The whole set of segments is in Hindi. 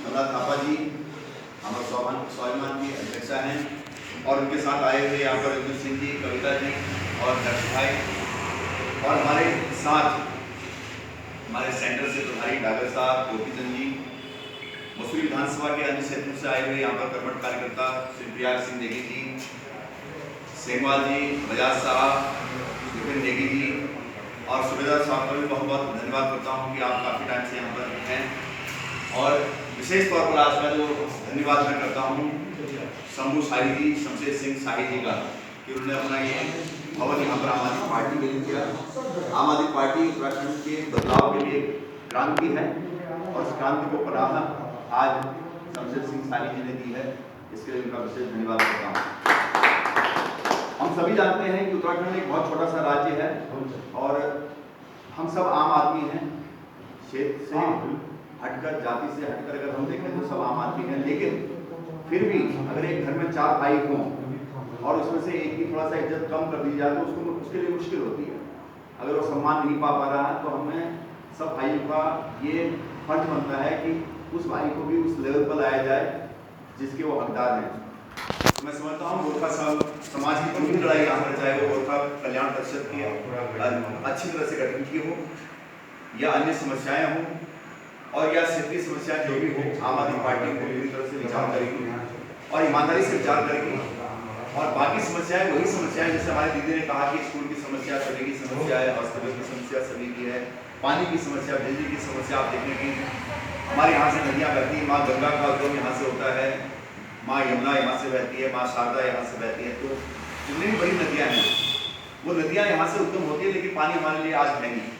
नवनाथ थापा जी, हमारे स्वाभिमान की अध्यक्षा हैं, और उनके साथ आए हुए यहाँ पर रंजन सिंह जी, कविता जी और दर्श भाई, और हमारे साथ हमारे सेंटर से प्रभारी डागर साहब, गोपीचंद जी, मसूरी विधानसभा के अन्य क्षेत्रों से आए हुए यहाँ पर कर्मठ कार्यकर्ता श्री प्रिया सिंह नेगी जी, सेमवाल जी, बजाज साहब, विपिन नेगी जी और सुबेदार साहब का भी बहुत बहुत धन्यवाद करता हूँ कि आप काफ़ी टाइम से यहाँ पर हैं। और विशेष तौर पर आज मैं जो धन्यवाद मैं करता हूँ शंभू शाही जी, शमशेर सिंह शाही जी का, कि उन्होंने अपना ये भवन यहाँ पर आम आदमी पार्टी के लिए किया। आम आदमी पार्टी उत्तराखंड के बदलाव के लिए क्रांति है और उस क्रांति को पनाह आज शमशेर सिंह शाही जी ने दी है, इसके लिए उनका विशेष धन्यवाद करता हूँ। हम सभी जानते हैं कि उत्तराखंड एक बहुत छोटा सा राज्य है और हम सब आम आदमी हैं, क्षेत्र से हटकर, जाति से हटकर अगर हम देखें तो सब आम आदमी हैं, लेकिन फिर भी अगर एक घर में 4 भाई हों और उसमें से एक की थोड़ा सा इज्जत कम कर दी जाए तो उसके लिए मुश्किल होती है। अगर वो सम्मान नहीं पा रहा है तो हमें सब भाइयों का ये फर्ज बनता है कि उस भाई को भी उस लेवल पर लाया जाए जिसके वो हकदार हैं। तो मैं समझता हूँ गोरखा समाज की कोई भी लड़ाई यहाँ पर, चाहे वो गोरखा कल्याण परिषद की अच्छी तरह से गठन की हो या अन्य समस्याएं हों और या क्षेत्रीय समस्याएं जो भी हो, आम आदमी पार्टी को पूरी तरह से विचार करेगी और ईमानदारी से विचार करेगी। और बाकी समस्याएं वही समस्याएं, जैसे हमारे दीदी ने कहा कि स्कूल की समस्या सभी की समस्या है, हॉस्पिटल की समस्या सभी की है, पानी की समस्या, बिजली की समस्या। आप देखने की हमारे यहाँ से नदियाँ बहती हैं, माँ गंगा का उद्गम यहाँ से होता है, माँ यमुना यहाँ से बहती है, माँ शारदा यहाँ से बहती है। तो जितनी भी बड़ी नदियाँ हैं वो नदियाँ यहाँ से उद्गम होती है, लेकिन पानी हमारे लिए आज है नहीं।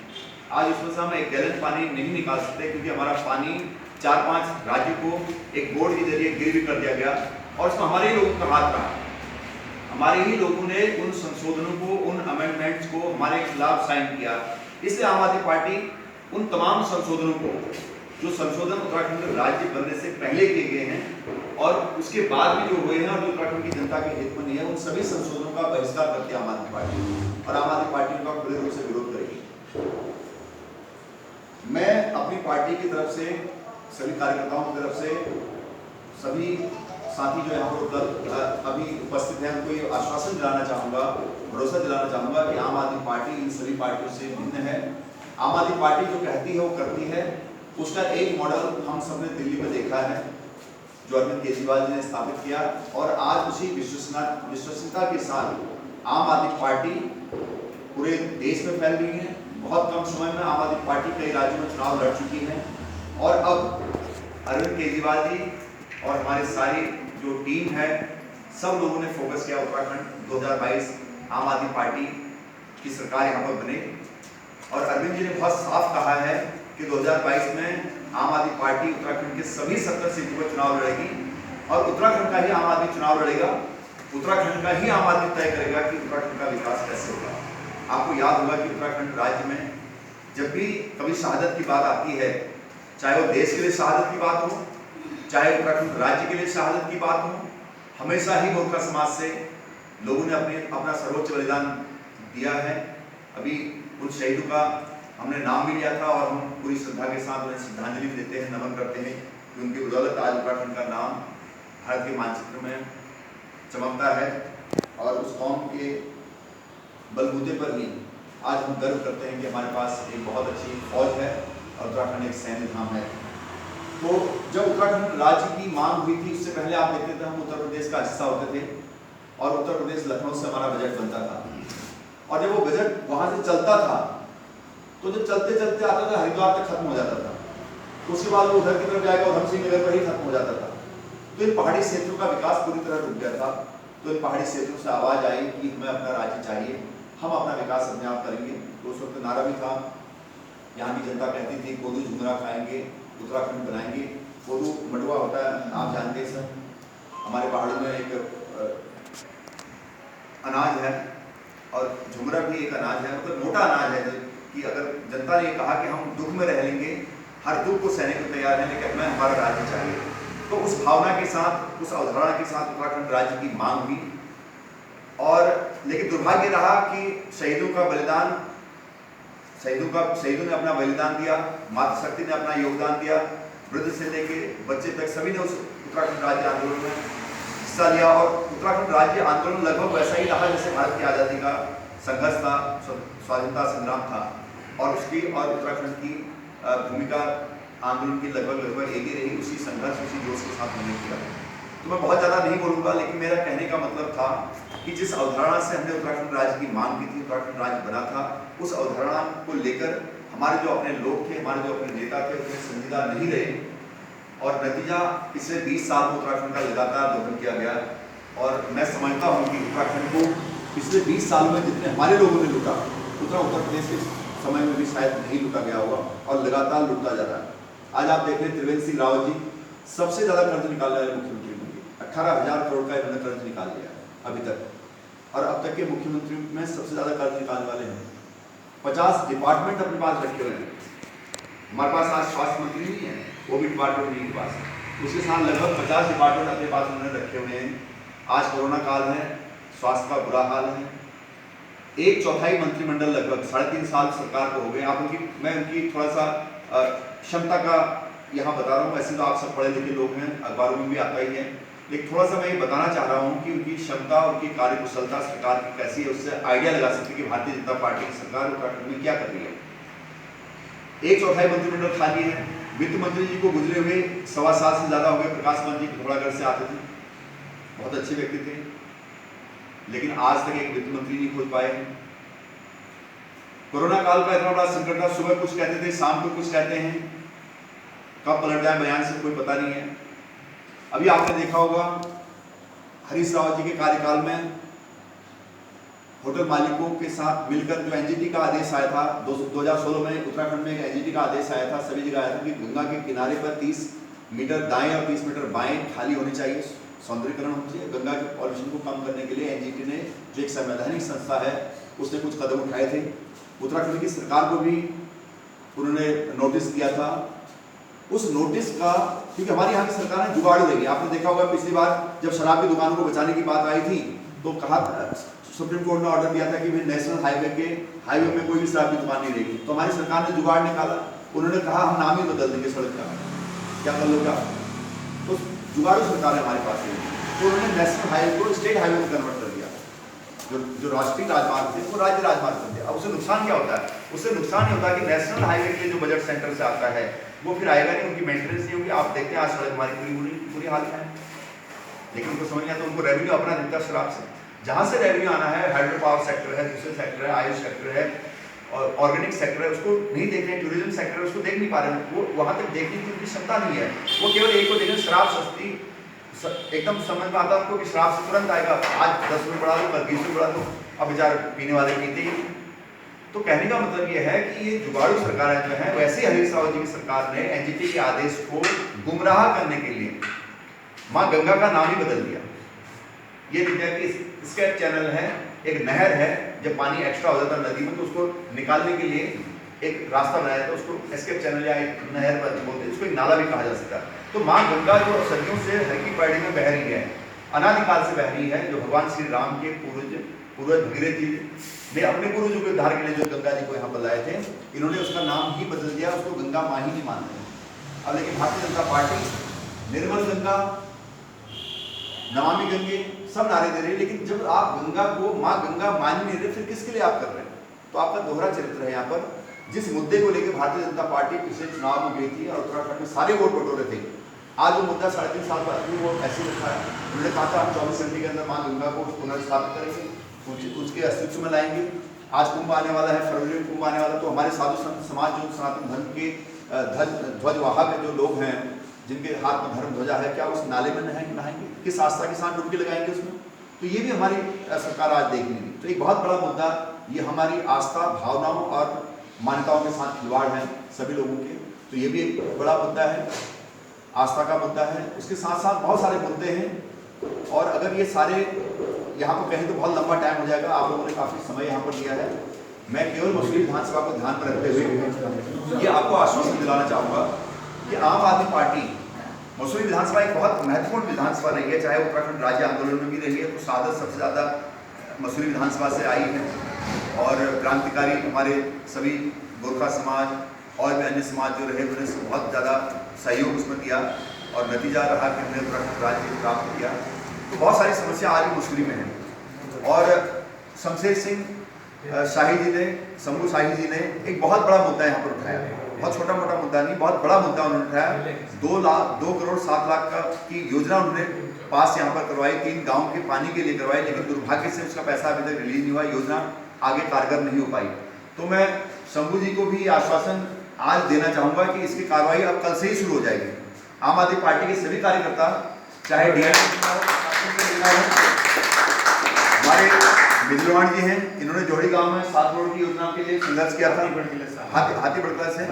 आज उसमें से हम 1 गैलन पानी नहीं निकाल सकते क्योंकि हमारा पानी 4-5 राज्यों को एक बोर्ड के जरिए गिरवी कर दिया गया और उसमें हमारे ही लोगों का हाथ रहा। हमारे ही लोगों ने उन संशोधनों को, उन अमेंडमेंट्स को हमारे खिलाफ साइन किया। इसलिए आम आदमी पार्टी उन तमाम संशोधनों को, जो संशोधन उत्तराखंड राज्य बनने से पहले किए गए हैं और उसके बाद भी जो हुए हैं और जो उत्तराखंड की जनता के हित में नहीं है, उन सभी संशोधनों का बहिष्कार करती है आम आदमी पार्टी और आम आदमी पार्टी उनका खुले रूप से विरोध करेगी। मैं अपनी पार्टी की तरफ से, सभी कार्यकर्ताओं की तरफ से, सभी साथी जो यहाँ पर अभी उपस्थित हैं उनको ये आश्वासन दिलाना चाहूँगा, भरोसा दिलाना चाहूँगा कि आम आदमी पार्टी इन सभी पार्टियों से भिन्न है। आम आदमी पार्टी जो कहती है वो करती है। उसका एक मॉडल हम सबने दिल्ली में देखा है जो अरविंद केजरीवाल जी ने स्थापित किया और आज उसी विश्वसनीयता के साथ आम आदमी पार्टी पूरे देश में फैल रही है। बहुत कम समय में आम आदमी पार्टी कई राज्यों में चुनाव लड़ चुकी है और अब अरविंद केजरीवाल जी और हमारे सारी जो टीम है, सब लोगों ने फोकस किया उत्तराखंड 2022 आम आदमी पार्टी की सरकार यहाँ पर बने और अरविंद जी ने बहुत साफ कहा है कि 2022 में आम आदमी पार्टी उत्तराखंड के सभी 70 सीटों पर चुनाव लड़ेगी और उत्तराखंड का ही आम आदमी चुनाव लड़ेगा। उत्तराखंड का ही आम आदमी तय करेगा कि उत्तराखंड का विकास कैसे होगा। आपको याद होगा कि उत्तराखंड राज्य में जब भी कभी शहादत की बात आती है, चाहे वो देश के लिए शहादत की बात हो, चाहे उत्तराखंड राज्य के लिए शहादत की बात हो, हमेशा ही गोरखा समाज से लोगों ने अपना सर्वोच्च बलिदान दिया है। अभी उन शहीदों का हमने नाम भी लिया था और हम पूरी श्रद्धा के साथ उन्हें श्रद्धांजलि देते हैं, नमन करते हैं कि उनकी बदौलत आज उत्तराखंड का नाम भारत के मानचित्र में चमकता है और उस कौम के बलबूते पर ही आज हम गर्व करते हैं कि हमारे पास एक बहुत अच्छी फौज है और उत्तराखंड एक सैन्य धाम है। तो जब उत्तराखंड राज्य की मांग हुई थी, उससे पहले आप देखते थे हम उत्तर प्रदेश का हिस्सा होते थे और उत्तर प्रदेश लखनऊ से हमारा बजट बनता था और जब वो बजट वहाँ से चलता था तो जब चलते चलते आता था हरिद्वार तक खत्म हो जाता था, तो उसके बाद वो उधर की तरफ जाएगा और धमसिंह नगर पर ही खत्म हो जाता था। तो इन पहाड़ी क्षेत्रों का विकास पूरी तरह रुक गया था। तो इन पहाड़ी क्षेत्रों से आवाज़ आई कि हमें अपना राज्य चाहिए, हम अपना विकास अपने आप करेंगे। तो उस वक्त नारा भी था, यहाँ की जनता कहती थी कोदू झुमरा खाएंगे, उत्तराखंड बनाएंगे। कोदू मडुआ होता है, आप जानते हैं सर, हमारे पहाड़ों में एक अनाज है और झुमरा भी एक अनाज है, मतलब मोटा अनाज है कि अगर जनता ने कहा कि हम दुख में रह लेंगे, हर दुख को सहने को तैयार है, लेकिन हमें हमारा राज्य चाहिए। तो उस भावना के साथ, उस अवधारणा के साथ उत्तराखंड राज्य की मांग हुई और लेकिन दुर्भाग्य रहा कि शहीदों का बलिदान, शहीदों ने अपना बलिदान दिया, मातृशक्ति ने अपना योगदान दिया, वृद्ध से लेके बच्चे तक सभी ने उस उत्तराखंड राज्य आंदोलन में हिस्सा लिया। और उत्तराखंड राज्य आंदोलन लगभग वैसा ही रहा जैसे भारत की आज़ादी का संघर्ष था, स्वाधीनता संग्राम था, और उसकी और उत्तराखंड की भूमिका आंदोलन की लगभग एक ही रही, उसी संघर्ष उसी जोश के साथ हमने किया। तो मैं बहुत ज़्यादा नहीं बोलूँगा, लेकिन मेरा कहने का मतलब था कि जिस अवधारणा से हमने उत्तराखंड राज्य की मांग की थी, उत्तराखंड राज्य बना था, उस अवधारणा को लेकर हमारे जो अपने लोग थे, हमारे जो अपने नेता थे, उतने संजीदा नहीं रहे, और नतीजा पिछले 20 साल में उत्तराखंड का लगातार दोहन किया गया। और मैं समझता हूँ कि उत्तराखंड को पिछले 20 साल में जितने हमारे लोगों ने लूटा, उतना उत्तर प्रदेश के समय में भी शायद नहीं लूटा गया होगा, और लगातार लूटता जा रहा है। आज आप देख रहे हैं त्रिवेंद्र सिंह रावत जी सबसे ज़्यादा कर्ज निकाल रहे हैं मुख्यमंत्री बन के, 18,000 करोड़ का इन्होंने कर्ज निकाल लिया है अभी तक, और अब तक के मुख्यमंत्री में सबसे ज़्यादा कर्ज निकालने वाले हैं। 50 डिपार्टमेंट अपने पास रखे हुए हैं। हमारे पास आज स्वास्थ्य मंत्री नहीं है, वो भी डिपार्टमेंट नहीं के पास, उसके साथ लगभग 50 डिपार्टमेंट अपने पास उन्होंने रखे हुए हैं। आज कोरोना काल है, स्वास्थ्य का बुरा हाल है, 1/4 मंत्रिमंडल लगभग 3.5 साल सरकार को हो गए। आप मैं उनकी थोड़ा सा क्षमता का यहाँ बता रहा हूँ, ऐसे तो आप सब पढ़े लिखे लोग हैं, अखबारों में भी आता ही है, लेकिन थोड़ा सा मैं ये बताना चाह रहा हूँ कि उनकी क्षमता, उनकी कार्यकुशलता सरकार की कैसी है, उससे आइडिया लगा सकते कि भारतीय जनता पार्टी की सरकार उत्तराखंड में क्या कर रही है। 1/4 मंत्रिमंडल खाली है। वित्त मंत्री जी को गुजरे हुए 1.25 साल से ज़्यादा हो गए। प्रकाश पंत जी पिथौरागढ़ से आते थे, बहुत अच्छे व्यक्ति थे, लेकिन आज तक एक वित्त मंत्री नहीं खोज पाए हैं। कोरोना काल का इतना बड़ा संकट था, सुबह कुछ कहते थे, शाम को कुछ कहते हैं, कब पलट जाए बयान से कोई पता नहीं है। अभी आपने देखा होगा हरीश रावत जी के कार्यकाल में होटल मालिकों के साथ मिलकर जो एनजीटी का आदेश आया था 2016 में, उत्तराखंड में एक एनजीटी का आदेश आया था, सभी जगह आया था कि गंगा के किनारे पर 30 मीटर दाएं और 30 मीटर बाएं खाली होनी चाहिए, सौंदर्यीकरण होना चाहिए। गंगा के पॉल्यूशन को कम करने के लिए एनजीटी ने, जो एक संवैधानिक संस्था है, उसने कुछ कदम उठाए थे। उत्तराखंड की सरकार को भी उन्होंने नोटिस दिया था। उस नोटिस का, क्योंकि हमारी यहाँ की सरकार जुगाड़ हो रही है, आपने देखा होगा पिछली बार जब शराब की दुकानों को बचाने की बात आई थी तो कहा, सुप्रीम कोर्ट ने ऑर्डर दिया था कि नेशनल हाईवे में कोई भी शराब की दुकान नहीं रहेगी। तो हमारी सरकार ने जुगाड़ निकाला, उन्होंने कहा हम नाम ही बदल देंगे सड़क का, क्या कर लो क्या। तो जुगाड़ू सरकार है हमारे पास, तो उन्होंने नेशनल हाईवे को स्टेट हाईवे में कन्वर्ट कर दिया, जो राष्ट्रीय राजमार्ग थे वो राज्य राजमार्ग कर दिया। अब उससे नुकसान क्या होता है? उससे नुकसान ये होता है कि नेशनल हाईवे के लिए जो बजट सेंटर से आता है वो फिर आएगा नहीं, उनकी मेंटेनेंस नहीं होगी। आप देखते हैं आज सड़क हमारी पूरी हालत है, लेकिन उनको समझ नहीं आता, उनको रेवेन्यू अपना दिखता शराब से। जहाँ से रेवेन्यू आना है, हाइड्रो पावर सेक्टर है, दूसरे सेक्टर है, आयुष सेक्टर है, और ऑर्गेनिक सेक्टर है, उसको नहीं देख रहे हैं। टूरिज्म सेक्टर है, उसको देख नहीं पा रहे हैं, वो वहाँ तक देखने की उनकी क्षमता नहीं है। वो केवल एक को देखें, शराब सस्ती, एकदम समझ में आता है उनको कि शराब से तुरंत आएगा, आज 10 रुपये बढ़ा दो, कल 20 रुपये बढ़ा दो, अब बेचारे पीने वाले पीते ही। तो कहने का मतलब ये है कि ये जुगाड़ू सरकारें जो है, वैसे ही हरीश रावत जी की सरकार ने एनजीटी के आदेश को गुमराह करने के लिए माँ गंगा का नाम ही बदल दिया। ये दिखा कि स्केप चैनल है, एक नहर है, जब पानी एक्स्ट्रा हो जाता है नदी में तो उसको निकालने के लिए एक रास्ता बनाया था, उसको एस्केप चैनल या एक नहर बोलते हैं, उसको एक नाला भी कहा जा सकता है। तो माँ गंगा जो सदियों से हर की पैड़ी में बह रही है, अनादिकाल से बह रही है, जो भगवान श्री राम के पूर्वज भगीरथ जी ने अपने पूर्वजों के उद्धार के लिए जो गंगा जी को यहाँ पर लाए थे, इन्होंने उसका नाम ही बदल दिया, उसको गंगा माँ ही नहीं मानते। अब लेकिन भारतीय जनता पार्टी निर्मल गंगा, नमामि गंगे सब नारे दे रही है, लेकिन जब आप गंगा को माँ गंगा मान नहीं रहे, फिर किसके लिए आप कर रहे हैं? तो आपका दोहरा चरित्र है यहाँ पर। जिस मुद्दे को लेकर भारतीय जनता पार्टी पिछले चुनाव में गई थी और उत्तराखंड में सारे वोट बटोरे थे, आज वो मुद्दा 3.5 साल बाद वो ऐसे रखा है। उन्होंने कहा था हम 24 घंटे के अंदर माँ गंगा को पुनर्स्थापित करेंगे, उसके अस्तित्व में लाएंगे। आज कुंभ आने वाला है, फरवरी में कुंभ आने वाला, तो हमारे साधु संत समाज जो सनातन धर्म के ध्वजवाहक जो लोग हैं, जिनके हाथ में धर्म ध्वजा है, क्या उस नाले में नहाएंगे? किस आस्था के साथ डुबकी लगाएंगे उसमें? तो ये भी हमारी सरकार आज देख नहीं रही। तो एक बहुत बड़ा मुद्दा ये हमारी आस्था, भावनाओं और मान्यताओं के साथ खिलवाड़ है सभी लोगों के। तो ये भी एक बड़ा मुद्दा है, आस्था का मुद्दा है। उसके साथ साथ बहुत सारे मुद्दे हैं, और अगर ये सारे यहाँ पर कहें तो बहुत लंबा टाइम हो जाएगा। आप लोगों ने काफ़ी समय यहाँ पर दिया है। मैं केवल मसूरी विधानसभा को ध्यान में रखते हुए ये आपको आश्वासन दिलाना चाहूँगा कि आम आदमी पार्टी, मसूरी विधानसभा एक बहुत महत्वपूर्ण विधानसभा रही है, चाहे उत्तराखंड राज्य आंदोलन में भी रही है, तो सादत सबसे ज़्यादा मसूरी विधानसभा से आई है। और क्रांतिकारी हमारे सभी गोरखा समाज और भी अन्य समाज जो रहे, उन्होंने बहुत ज़्यादा सहयोग उसमें दिया और नतीजा रहा कि हमने उत्तराखंड राज्य प्राप्त किया। तो बहुत सारी समस्या आज भी मुश्किल में है। और शमशेर सिंह शाही जी ने, शंभू शाही जी ने एक बहुत बड़ा मुद्दा यहाँ पर उठाया, बहुत छोटा मोटा मुद्दा नहीं, बहुत बड़ा मुद्दा उन्होंने उठाया। 2 करोड़ 7 लाख का की योजना उन्होंने पास यहाँ पर करवाई, 3 गांव के पानी के लिए करवाई, लेकिन दुर्भाग्य से उसका पैसा अभी तक रिलीज नहीं हुआ, योजना आगे कारगर नहीं हो पाई। तो मैं शंभू जी को भी आश्वासन आज देना चाहूँगा कि इसकी कार्रवाई अब कल से ही शुरू हो जाएगी। आम आदमी पार्टी के सभी कार्यकर्ता, चाहे हमारे बिजलवाण जी हैं, इन्होंने जोड़ी गांव में 7 करोड़ की योजना के लिए संघर्ष किया था। हाथी बड़कला से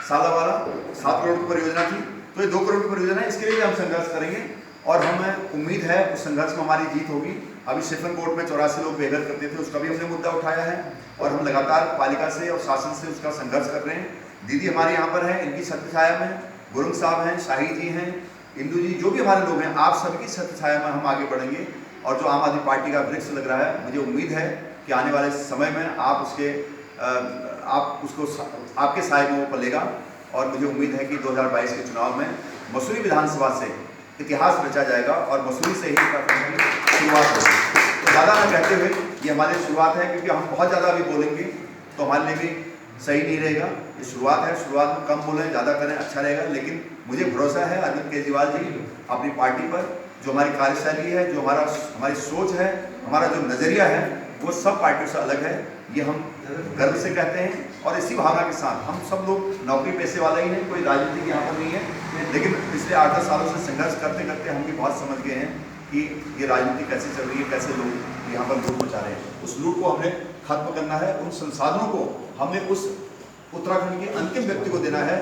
सालावाला 7 करोड़ की परियोजना थी, तो ये 2 करोड़ की परियोजना है, इसके लिए हम संघर्ष करेंगे और हमें उम्मीद है उस संघर्ष में हमारी जीत होगी। अभी स्टीफन कोर्ट में 84 लोग बेघर करते थे, उसका भी हमने मुद्दा उठाया है और हम लगातार पालिका से और शासन से उसका संघर्ष कर रहे हैं। दीदी हमारे यहाँ पर हैं, इनकी सत्य छाया में गुरुंग साहब हैं, शाही जी हैं, इंदू जी, जो भी हमारे लोग हैं, आप सबकी सत्य छाया में हम आगे बढ़ेंगे। और जो आम आदमी पार्टी का वृक्ष लग रहा है, मुझे उम्मीद है कि आने वाले समय में आप उसको आपके साय में वो पलेगा। और मुझे उम्मीद है कि 2022 के चुनाव में मसूरी विधानसभा से इतिहास रचा जाएगा और मसूरी से ही शुरुआत होगी। तो ज़्यादा न कहते हुए ये हमारी शुरुआत है, क्योंकि हम बहुत ज़्यादा अभी बोलेंगे तो हमारे लिए भी सही नहीं रहेगा। ये शुरुआत है, शुरुआत में कम बोलें, ज़्यादा करें, अच्छा रहेगा। लेकिन मुझे भरोसा है अरविंद केजरीवाल जी अपनी पार्टी पर, जो हमारी कार्यशैली है, जो हमारी सोच है, हमारा जो नज़रिया है, वो सब पार्टियों से अलग है। ये हम गर्व से कहते हैं और इसी भावना के साथ हम सब लोग नौकरी पेशे वाला ही नहीं, कोई राजनीति यहाँ पर नहीं है, लेकिन पिछले 8-10 सालों से संघर्ष करते करते हम भी बहुत समझ गए हैं कि ये राजनीति कैसे चल रही है, कैसे लोग यहाँ पर लूट मचा रहे हैं। उस लूट को हमने खत्म करना है, उन संसाधनों को हमने उस उत्तराखंड के अंतिम व्यक्ति को देना है।